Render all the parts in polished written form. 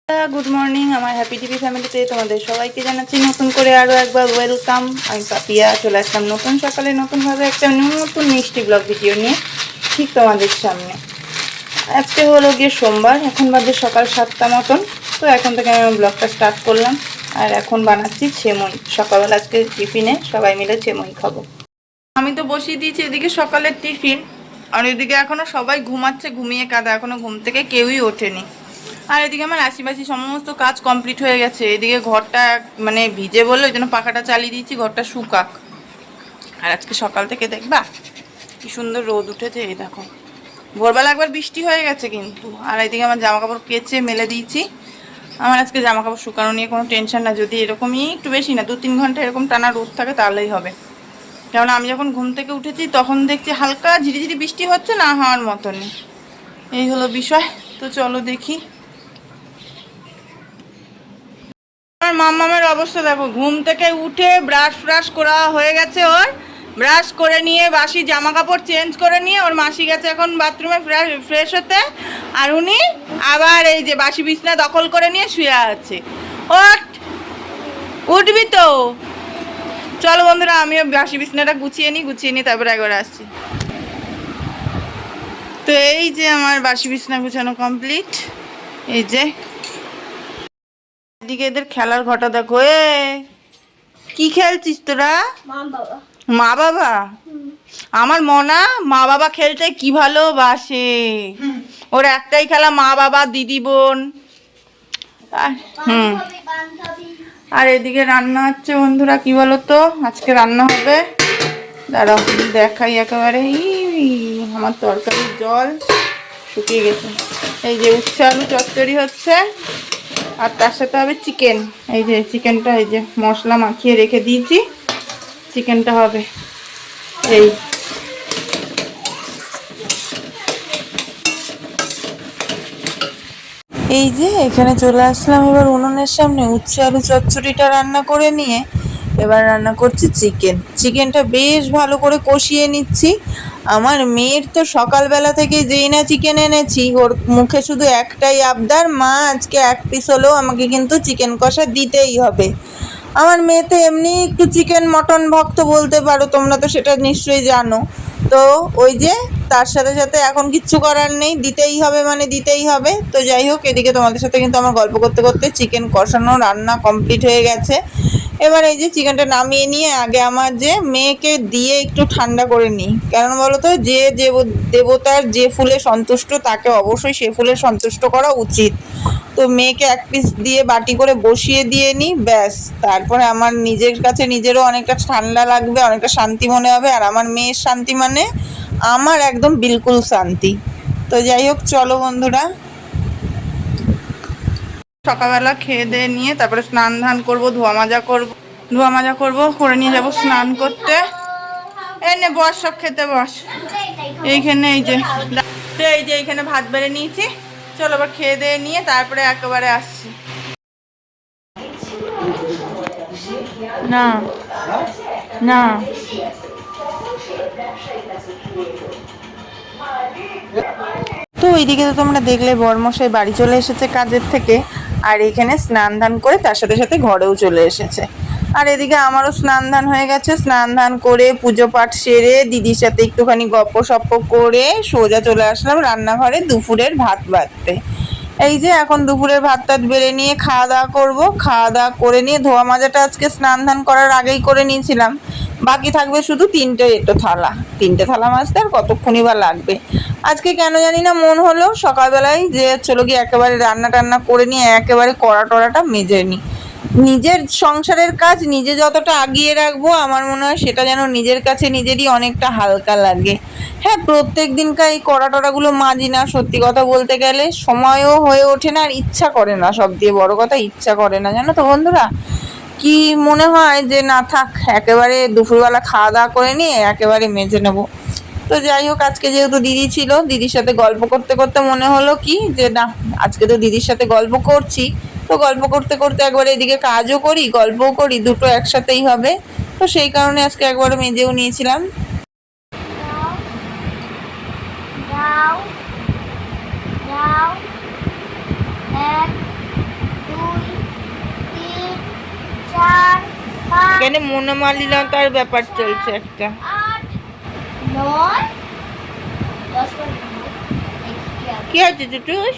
Good morning আমার happy TV ফ্যামিলিতে তোমাদের সবাইকে জানাচ্ছি নতুন করে আরও একবার ওয়েলকাম। আমি পাপিয়া চলে আসলাম নতুন সকালে নতুনভাবে একটা নতুন মিষ্টি ব্লগ ভিডিও নিয়ে ঠিক তোমাদের সামনে। আজকে হলো গিয়ে সোমবার, এখন বাজে সকাল 7টা মতন। তো এখন থেকে আমি ব্লগটা স্টার্ট করলাম। আর এখন বানাচ্ছি সেমই। সকালবেলা আজকে টিফিনে সবাই মিলে সেমই খাবো। আমি তো বসিয়ে দিয়েছি এদিকে সকালের টিফিন, আর এদিকে এখনও সবাই ঘুমাচ্ছে, ঘুমিয়ে কাদা, এখনও ঘুম থেকে কেউই ওঠেনি। আর এদিকে আমার আশিপাশি সমস্ত কাজ কমপ্লিট হয়ে গেছে। এদিকে ঘরটা মানে ভিজে বলে ওই জন্য পাখাটা চালিয়ে দিয়েছি, ঘরটা শুকাক। আর আজকে সকাল থেকে দেখবা কি সুন্দর রোদ উঠেছে, এই দেখো। ভোরবেলা একবার বৃষ্টি হয়ে গেছে কিন্তু। আর এদিকে আমার জামা কাপড় কেচে মেলে দিয়েছি। আমার আজকে জামা কাপড় শুকানো নিয়ে কোনো টেনশন না, যদি এরকমই একটু বেশি না 2-3 ঘন্টা এরকম টানা রোদ থাকে তাহলেই হবে। কারণ আমি যখন ঘুম থেকে উঠেছি তখন দেখছি হালকা ঝিরিঝিরি বৃষ্টি হচ্ছে, না হওয়ার মতনই। এই হলো বিষয়। তো চলো দেখি। আমার মাম্মামের অবস্থা দেখো, ঘুম থেকে উঠে ব্রাশ করা হয়ে গেছে ওর। ব্রাশ করে নিয়ে বাসি জামা কাপড় চেঞ্জ করে নিয়ে ওর মাসি গেছে এখন বাথরুমে ফ্রেশ হতে। আর উনি আবার এই যে বাসি বিছনা দখল করে নিয়ে শুয়ে আছে। উঠবি তো? চলো বন্ধুরা, আমিও বাসি বিছনাটা গুছিয়ে নিই তারপরে একবার আসছি। তো এই যে আমার বাসি বিছনা গুছানো কমপ্লিট। এই যে এদিকে এদের খেলার ঘটা দেখো। কি খেলছিস তোরা? মা বাবা? আমার মনা মা বাবা খেলতে কি ভালোবাসে। ওর একটাই খেলা মা বাবা দিদি বোন। আর এদিকে রান্না হচ্ছে বন্ধুরা, কি বলতো আজকে রান্না হবে, দাঁড়াও দেখাই একেবারে। আমার তরকারির জল শুকিয়ে গেছে। এই যে উচ্ছে আলু চচ্চড়ি হচ্ছে, আর তার সাথে হবে চিকেন। এই যে চিকেনটা এই যে মশলা মাখিয়ে রেখে দিয়েছি, চিকেনটা হবে। এই যে এখানে চলে আসলাম এবার উনুনের সামনে। উচ্ছে আলু চচ্চড়িটা রান্না করে নিয়ে এবার রান্না করছি চিকেনটা বেশ ভালো করে কষিয়ে নিচ্ছি। আমার মেয়ের তো সকালবেলা থেকে যেই না চিকেন এনেছি, ওর মুখে শুধু একটাই আবদার, মা আজকে এক পিস হলেও আমাকে কিন্তু চিকেন কষা দিতেই হবে। আমার মেয়ে তো এমনি একটু চিকেন মটন ভক্ত বলতে পারো, তোমরা তো সেটা নিশ্চয়ই জানো। তো ওই যে তার সাথে সাথে এখন কিচ্ছু করার নেই, দিতেই হবে মানে দিতেই হবে। তো যাই হোক, এদিকে তোমাদের সাথে কিন্তু আমার গল্প করতে করতে চিকেন কষানো রান্না কমপ্লিট হয়ে গেছে। এবার এই যে চিকেনটা নামিয়ে নিয়ে আগে আমার যে মেয়েকে দিয়ে একটু ঠান্ডা করে নিই। কারণ বলো তো, যে দেবতার যে ফুলে সন্তুষ্ট তাকে অবশ্যই সে ফুলে সন্তুষ্ট করা উচিত। তো মেয়েকে এক পিস দিয়ে বাটি করে বসিয়ে দিয়ে নিই, ব্যাস। তারপরে আমার নিজের কাছে নিজেরও অনেকটা ঠান্ডা লাগবে, অনেকটা শান্তি মনে হবে। আর আমার মেয়ের শান্তি মানে আমার একদম বিলকুল শান্তি। তো যাই হোক, চলো বন্ধুরা। সকালবেলা খেয়ে দিয়ে নিয়ে তারপরে স্নান ধান করবো, ধোয়া মাজা করবো, করে নিয়ে যাবো স্নান করতে। এনে বস, সব খেতে বস। এইখানে এইখানে ভাত বেড়ে নিয়েছি। চলো আবার খেয়ে দিয়ে নিয়ে তারপরে একেবারে আসছি। না না তো ওইদিকে তো তোমরা দেখলে বরমশাই বাড়ি চলে এসেছে কাজের থেকে, আর এখানে স্নান ধান করে তার সাথে সাথে ঘরেও চলে এসেছে। আর এদিকে আমারও স্নান ধান হয়ে গেছে, স্নান ধান করে পুজো পাঠ সেরে দিদির সাথে একটুখানি গপ্প সপ্প করে সোজা চলে আসলাম রান্নাঘরে দুপুরের ভাত বাড়তে। এই যে এখন দুপুরের ভাত টাত বেড়ে নিয়ে খাওয়া দাওয়া করবো। খাওয়া দাওয়া করে নিয়ে ধোয়া মাজাটা আজকে স্নান ধান করার আগেই করে নিয়েছিলাম। বাকি থাকবে শুধু তিনটে থালা মাজতে, আর কতক্ষণই বা লাগবে। আজকে কেন জানি না মন হলো সকালবেলায় যে চলো গিয়ে একেবারে রান্না টান্না করে নিয়ে একেবারে কড়া টড়াটা মেজে নিই। নিজের সংসারের কাজ নিজে যতটা আগিয়ে রাখবো, আমার মনে হয় সেটা যেন নিজের কাছে নিজেরই অনেকটা হালকা লাগে। হ্যাঁ, প্রত্যেক দিনকার এই কড়া টড়াগুলো মাজি না, সত্যি কথা বলতে গেলে সময়ও হয়ে ওঠে না, আর ইচ্ছা করে না। সব দিয়ে বড় কথা, ইচ্ছা করে না, জানো তো বন্ধুরা। কি মনে হয় যে না থাক, একেবারে দুপুরবেলা খাওয়া দাওয়া করে নিয়ে একেবারে মেজে নেবো। তো যাই হোক, আজকে যেহেতু দিদি ছিল, দিদির সাথে গল্প করতে করতে মনে হলো কি যে না, আজকে তো দিদির সাথে গল্প করছি, তো গল্প করতে করতে একবারে এদিকে কাজও করি গল্পও করি, দুটো একসাথেই হবে। তো সেই কারণে আজকে একবার মেজেও নিয়েছিলাম। এখানে মনোমালিনতার ব্যাপার চলছে একটা। কি আছে টুটুস?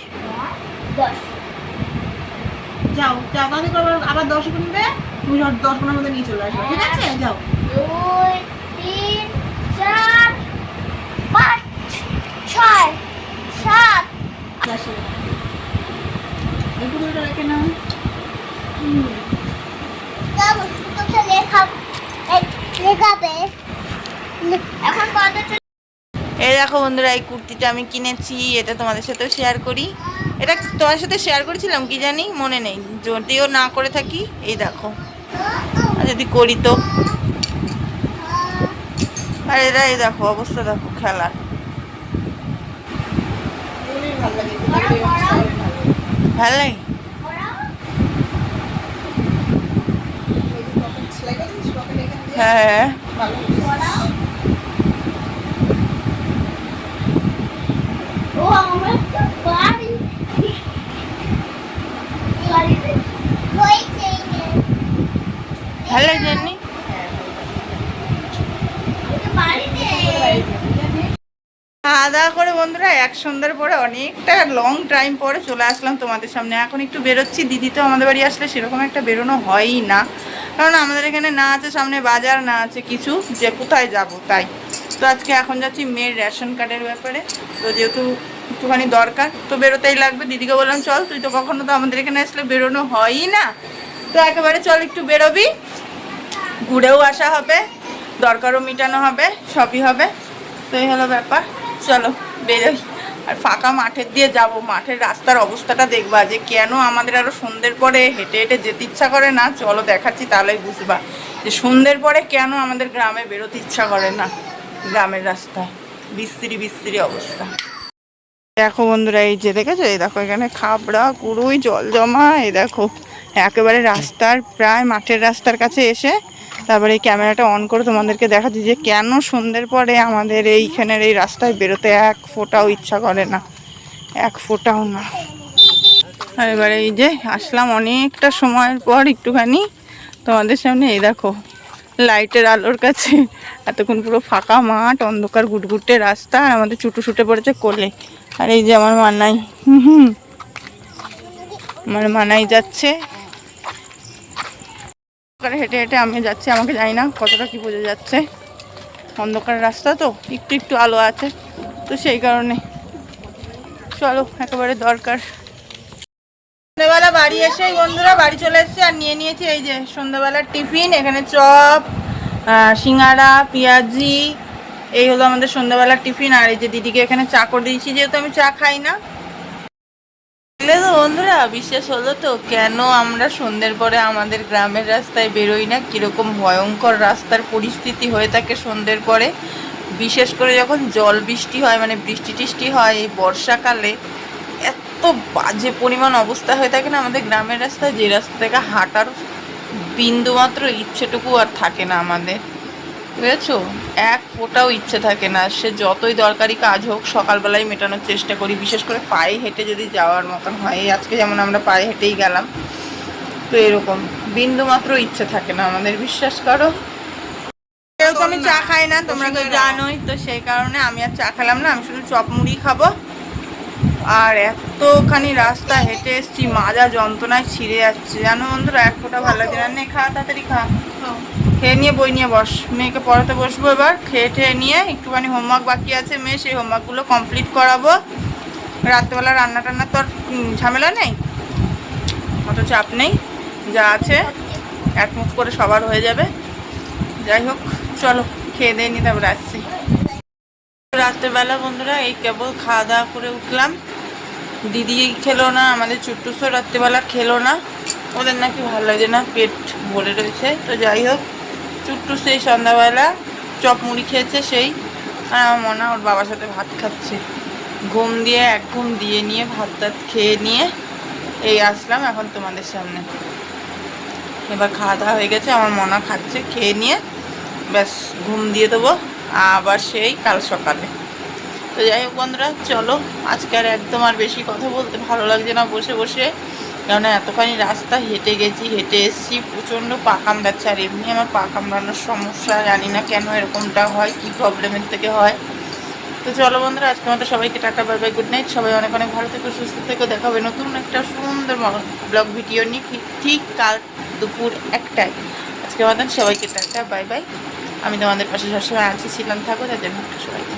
যাও যাও তাহলে আবার 10 গুনবে, তুমি 10 গুণের মধ্যে নিয়ে চলে আসবে, ঠিক আছে? যাও। 2 3 4 5 6 7 আসো একটু রেখে নাও। যাবো তো লেখা লেখাবে এখন কত। এই দেখো বন্ধুরা, এই কুর্তিটা আমি কিনেছি, এটা তোমাদের সাথে শেয়ার করি। এটা তোমার সাথে শেয়ার করেছিলাম কি জানি, মনে নেই। যদিও না করে থাকি, এই দেখো, আর যদি করি তো। আর এরা এই দেখো অবস্থা, দেখো খেলার। ভালো লাগে। হ্যাঁ ও আমার তো বাড়ি বাড়িতে হয়েছে ভালো লাগে জানি। বাড়িতে খাওয়া দাওয়া করে বন্ধুরা এক সন্ধ্যার পরে অনেকটা লং টাইম পরে চলে আসলাম তোমাদের সামনে। এখন একটু বেরোচ্ছি, দিদি তো আমাদের বাড়ি আসলে সেরকম একটা বেরোনো হয়ই না, কারণ আমাদের এখানে না আছে সামনে বাজার, না আছে কিছু যে কোথায় যাব। তাই তো আজকে এখন যাচ্ছি মেয়ের রেশন কার্ডের ব্যাপারে। তো যেহেতু একটুখানি দরকার তো বেরোতেই লাগবে, দিদিকে বললাম চল, তুই তো কখনো তো আমাদের এখানে আসলে বেরোনো হয়ই না, তো একেবারে চল একটু বেরোবি, ঘুরেও আসা হবে, দরকারও মেটানো হবে, সবই হবে। তো এই হলো ব্যাপার, চলো বেরোই। আর ফাঁকা মাঠের দিয়ে যাব, মাঠের রাস্তার অবস্থাটা দেখবা যে কেন আমাদের আরও সন্ধ্যের পরে হেঁটে হেঁটে যেতে ইচ্ছা করে না। চলো দেখাচ্ছি, তাহলেই বুঝবা যে সন্ধ্যের পরে কেন আমাদের গ্রামে বেরোতে ইচ্ছা করে না। গ্রামের রাস্তায় বিস্তৃতি বিস্তৃতি অবস্থা। দেখো বন্ধুরা, এই যে দেখেছো, এই দেখো এখানে খাবড়া কুড়ুই জল জমা। এই দেখো একেবারে রাস্তার প্রায় মাঠের রাস্তার কাছে এসে তারপরে এই ক্যামেরাটা অন করে তোমাদেরকে দেখাচ্ছি যে কেন সন্ধ্যের পরে আমাদের এইখানের এই রাস্তায় বেরোতে এক ফোঁটাও ইচ্ছা করে না, এক ফোঁটাও না। আর এবারে এই যে আসলাম অনেকটা সময়ের পর একটুখানি তোমাদের সামনে। এই দেখো লাইটের আলোর কাছে, এতক্ষণ পুরো ফাঁকা মাঠ, অন্ধকার গুটগুটে রাস্তা, আর আমাদের চুটু ছুটে পড়েছে কোলে। আর এই যে আমার মানাই, আমার মানাই যাচ্ছে হেঁটে হেঁটে, আমি যাচ্ছি, আমাকে জানি না কতটা কি বোঝা যাচ্ছে, অন্ধকার রাস্তা তো একটু একটু আলো আছে, তো সেই কারণে চলো একেবারে দরকার। সন্ধ্যেবেলা বাড়ি এসেই বন্ধুরা বাড়ি চলে এসেছি, আর নিয়ে নিয়েছি এই যে সন্ধ্যাবেলার টিফিন। এখানে চপ, সিঙ্গাড়া, পেঁয়াজি, এই হলো আমাদের সন্ধ্যাবেলার টিফিন। আর এই যে দিদিকে এখানে চা করে দিয়েছি, যেহেতু আমি চা খাই না। তো বন্ধুরা বিশ্বাস হলো তো কেন আমরা সন্ধ্যের পরে আমাদের গ্রামের রাস্তায় বেরোই না, কিরকম ভয়ঙ্কর রাস্তার পরিস্থিতি হয়ে থাকে সন্ধ্যের পরে। বিশেষ করে যখন জল বৃষ্টি হয়, মানে বৃষ্টি টিষ্টি হয় এই বর্ষাকালে, এত বাজে পরিমাণ অবস্থা হয়ে থাকে না আমাদের গ্রামের রাস্তায়, যে রাস্তা থেকে হাঁটার বিন্দুমাত্র ইচ্ছেটুকু আর থাকে না আমাদের, বুঝেছো? এক ফোঁটাও ইচ্ছে থাকে না। সে যতই দরকারি কাজ হোক সকালবেলায় মেটানোর চেষ্টা করি, বিশেষ করে পায়ে হেঁটে যদি যাওয়ার মতন হয়। আজকে যেমন আমরা পায়ে হেঁটেই গেলাম, তো এরকম বিন্দুমাত্র ইচ্ছে থাকে না আমাদের, বিশ্বাস করো। যেহেতু আমি চা খাই না, তোমরা তো জানোই, তো সেই কারণে আমি আর চা খেলাম না, আমি শুধু চপ মুড়ি খাবো। আর এতখানি রাস্তা হেঁটে এসছি, মাজা যন্ত্রণায় ছিঁড়ে যাচ্ছে জানো বন্ধুরা, এক ফোঁটা ভালো লাগছে না। নে খা, তাড়াতাড়ি খা, খেয়ে নিয়ে বই নিয়ে বস, মেয়েকে পড়াতে বসবো এবার। খেয়ে ঠেয়ে নিয়ে একটুখানি হোমওয়ার্ক বাকি আছে মেয়ে, সেই হোমওয়ার্কগুলো কমপ্লিট করাবো। রাত্রেবেলা রান্না টান্না তো আর ঝামেলা নেই, অত চাপ নেই, যা আছে এক মুখ করে সবার হয়ে যাবে। যাই হোক চলো খেয়ে দিয়ে নি, তারপরে আসছি। রাত্রেবেলা বন্ধুরা এই কেবল খাওয়া দাওয়া করে উঠলাম। দিদি খেলো না, আমাদের চুট্টুসও রাত্রেবেলা খেলো না, ওদের নাকি ভালো লাগে না, পেট ভরে রয়েছে। তো যাই হোক, চুট্টু সেই সন্ধ্যাবেলা চপ মুড়ি খেয়েছে সেই, আর আমার মনে হয় ওর বাবার সাথে ভাত খাচ্ছে। ঘুম দিয়ে এক ঘুম দিয়ে নিয়ে ভাত টাত খেয়ে নিয়ে এই আসলাম এখন তোমাদের সামনে। এবার খাওয়া দাওয়া হয়ে গেছে, আমার মনা খাচ্ছে, খেয়ে নিয়ে ব্যাস ঘুম দিয়ে দেবো আবার সেই কাল সকালে। তো যাই হোক বন্ধুরা চলো, আজকে আর একদম আর বেশি কথা বলতে ভালো লাগছে না বসে বসে, কেননা এতখানি রাস্তা হেঁটে গেছি, হেঁটে এসেছি, প্রচণ্ড পা কামড়াচ্ছে। আর এমনি আমার পা কামড়ানোর সমস্যা, জানি না কেন এরকমটা হয়, কী প্রবলেমের থেকে হয়। তো চলো বন্ধুরা, আজকে মতো সবাইকে tata, bye bye, good night. সবাই অনেক অনেক ভালো থেকো, সুস্থ থেকো। দেখা হবে নতুন একটা সুন্দর ব্লগ ভিডিও নিয়ে ঠিক কাল দুপুর 1টায়। আজকে মতন সবাইকে টাটা, বাই বাই। আমি তোমাদের পাশে সবসময় আছি, ছিলাম, থাকো। তাদের জন্য সবাইকে